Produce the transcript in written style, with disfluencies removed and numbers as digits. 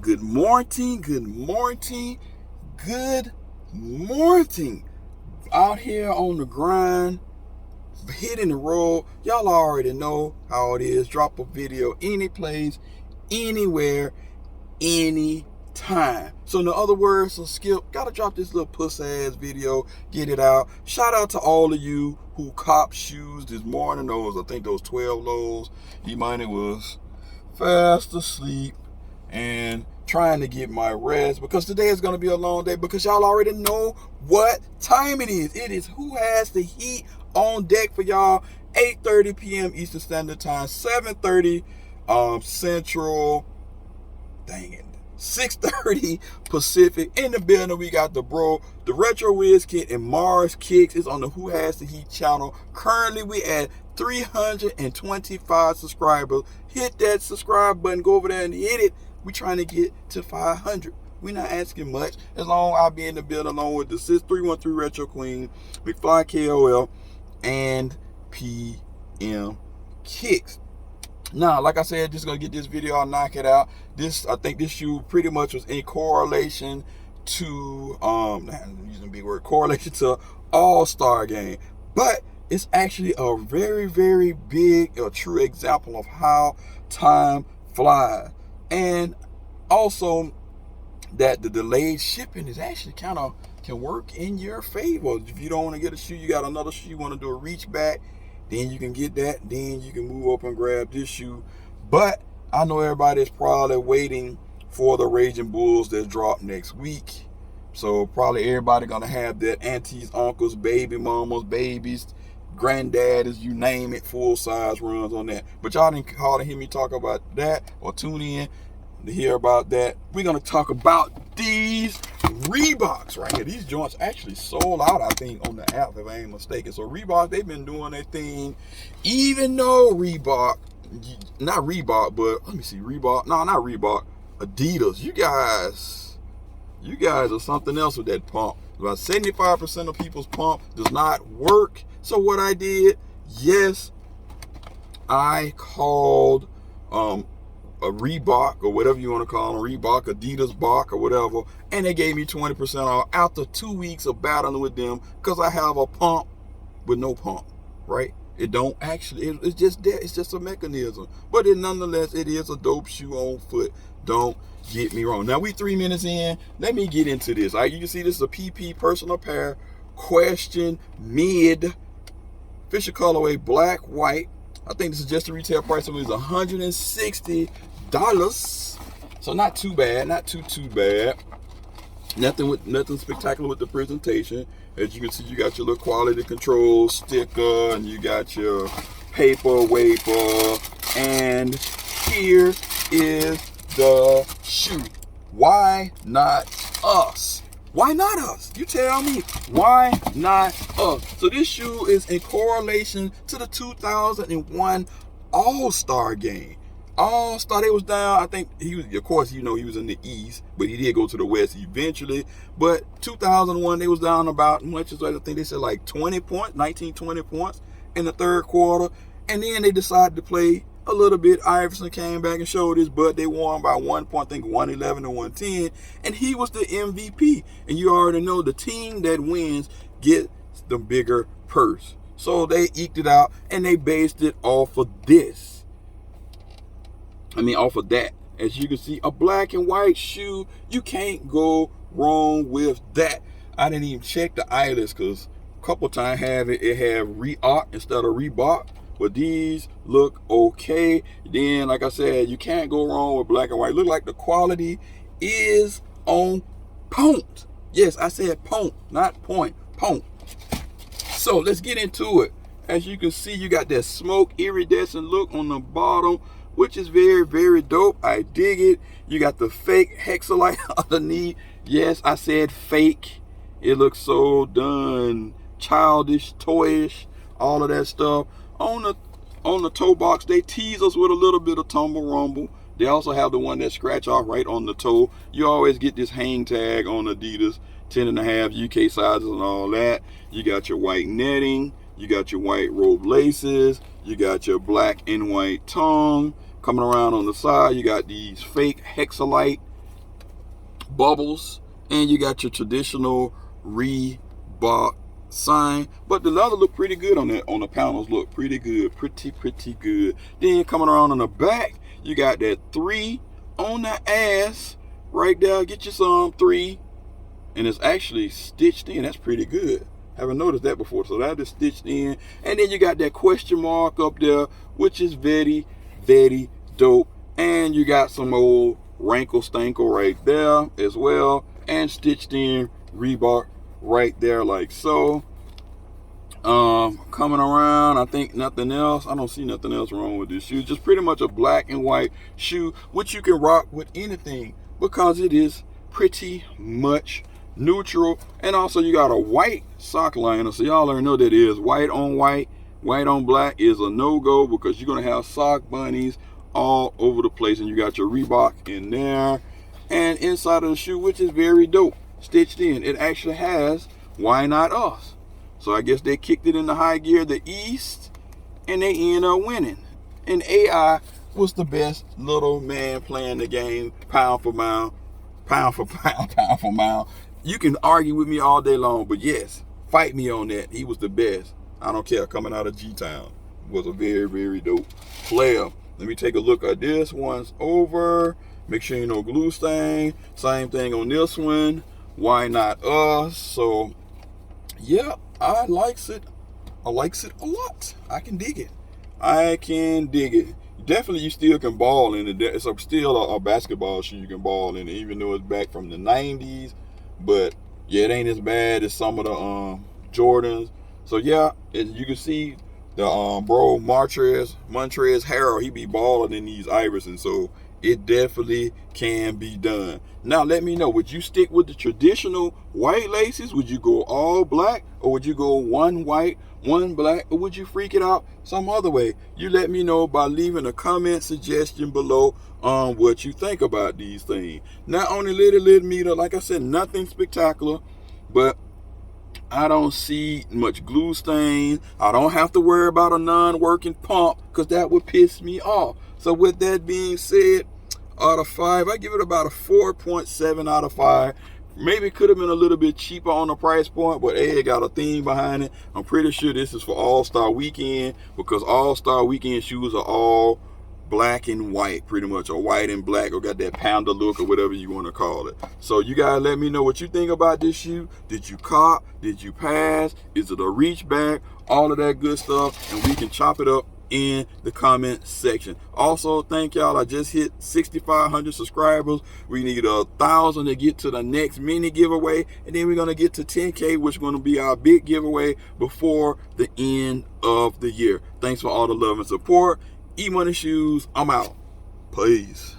Good morning, good morning, good morning. Out here on the grind, hitting the road. Y'all already know how it is. Drop a video any place, anywhere, anytime. So in other words, so Skip, gotta drop this little puss ass video, get it out. Shout out to all of you who cop shoes this morning. I think those 12 lows. E-Money was fast asleep and trying to get my rest because today is going to be a long day because y'all already know what time it is. It is Who Has the Heat on deck for y'all. 8:30 p.m. Eastern Standard Time, 7:30 Central. Dang it. 6:30 Pacific. In the building, we got the Retro Wiz Kid and Mars Kicks. It's on the Who Has the Heat channel. Currently, we at 325 subscribers. Hit that subscribe button. Go over there and hit it. We trying to get to 500. We're not asking much. As long as I'll be in the building along with the Sis 313 Retro Queen, McFlyKOF, and PMKICKZ. Now, like I said, just gonna get this video, I'll knock it out. I think this shoe pretty much was in correlation to I'm using a big word, correlation to All-Star game. But it's actually a very, very big, true example of how time flies. And also that the delayed shipping is actually can work in your favor. If you don't want to get a shoe, you got another shoe, you want to do a reach back, then you can get that, then you can move up and grab this shoe. But I know everybody is probably waiting for the Raging Bulls that drop next week. So probably everybody gonna have that aunties, uncles, baby mamas, babies, granddaddies, you name it, full size runs on that. But y'all didn't call to hear me talk about that or tune in to hear about that. We're gonna talk about these Reeboks right here. These joints actually sold out, I think, on the app, if I ain't mistaken. So Reebok, they've been doing their thing, even though not Reebok, but let me see, Reebok, no, not Reebok, Adidas. You guys are something else with that pump. About 75% of people's pump does not work. So what I did, yes, I called a Reebok, or whatever you want to call them, Reebok, Adidas, Bach, or whatever, and they gave me 20% off after 2 weeks of battling with them because I have a pump with no pump, right? It don't actually, it's just there, it's just a mechanism. But nonetheless, it is a dope shoe on foot. Don't get me wrong. Now we 3 minutes in, let me get into this. All right, you can see this is a PP personal pair, question mid, Fisher colorway, black, white. I think the suggested retail price of it is $160. So not too bad, not too bad. Nothing spectacular with the presentation. As you can see, you got your little quality control sticker, and you got your paper wafer, and here is the shoe. Why not us? Why not us? You tell me. Why not us? So this shoe is in correlation to the 2001 All-Star game. All-Star, they was down. I think he was, of course, he was in the East, but he did go to the West eventually. But 2001, they was down about much as I think they said like 20 points, 19, 20 points in the third quarter. And then they decided to play a little bit. Iverson came back and showed his butt. They won by 1 point, I think 111 to 110. And he was the MVP. And you already know the team that wins gets the bigger purse. So they eked it out and they based it off of this. Off of that. As you can see, a black and white shoe, you can't go wrong with that. I didn't even check the eyelets because a couple times it had Reebok instead of Reebok. But these look okay. Then, like I said, you can't go wrong with black and white. Look like the quality is on point. Yes, I said point, not point, point. So let's get into it. As you can see, you got that smoke iridescent look on the bottom, which is very, very dope. I dig it. You got the fake hexalite underneath. Yes, I said fake. It looks so done childish, toyish, all of that stuff. On the toe box, they tease us with a little bit of tumble rumble. They also have the one that scratch off right on the toe. You always get this hang tag on Adidas, 10.5 UK sizes and all that. You got your white netting. You got your white robe laces. You got your black and white tongue. Coming around on the side, you got these fake hexalite bubbles, and you got your traditional Reebok sign. But the leather look pretty good on that. On the panels, look pretty good, pretty good. Then coming around on the back, you got that 3 on the ass right there. Get you some 3, and it's actually stitched in. That's pretty good. Haven't noticed that before. So that is stitched in, and then you got that question mark up there, which is very, very dope. And you got some old wrinkle stankle right there as well, and stitched in Reebok right there like so. Coming around, I think nothing else. I don't see nothing else wrong with this shoe. Just pretty much a black and white shoe, which you can rock with anything because it is pretty much neutral. And also you got a white sock liner, so y'all already know that is white on white. White on black is a no-go because you're gonna have sock bunnies all over the place. And you got your Reebok in there, and inside of the shoe, which is very dope, stitched in, it actually has "Why Not Us." So I guess they kicked it into high gear, the East, and they ended up winning. And AI was the best little man playing the game, pound for pound, pound for pound, pound for pound. You can argue with me all day long, but yes, fight me on that. He was the best. I don't care. Coming out of G-Town, was a very, very dope player. Let me take a look at this. One's over. Make sure you know glue stain. Same thing on this one. Why Not Us? So yeah, I likes it. I likes it a lot. I can dig it. I can dig it. Definitely, you still can ball in it. It's still a basketball shoe you can ball in it, even though it's back from the 90s. But yeah, it ain't as bad as some of the Jordans. So yeah, you can see the bro Montrez Harrell, he be balling in these Iverson. So it definitely can be done. Now let me know, would you stick with the traditional white laces? Would you go all black, or would you go one white, one black, or would you freak it out some other way? You let me know by leaving a comment suggestion below on what you think about these things. Not only little meter, like I said, nothing spectacular, but I don't see much glue stain. I don't have to worry about a non-working pump because that would piss me off. So with that being said, out of 5, I give it about a 4.7 out of 5. Maybe it could have been a little bit cheaper on the price point, but hey, it got a theme behind it. I'm pretty sure this is for All-Star Weekend, because All-Star Weekend shoes are all black and white, pretty much, or white and black, or got that panda look, or whatever you want to call it. So you guys let me know what you think about this shoe. Did you cop? Did you pass? Is it a reach back? All of that good stuff, and we can chop it up in the comment section. Also, thank y'all. I just hit 6,500 subscribers. We need 1,000 to get to the next mini giveaway, and then we're gonna get to 10K, which is gonna be our big giveaway before the end of the year. Thanks for all the love and support. Emoneyshoes, I'm out. Peace.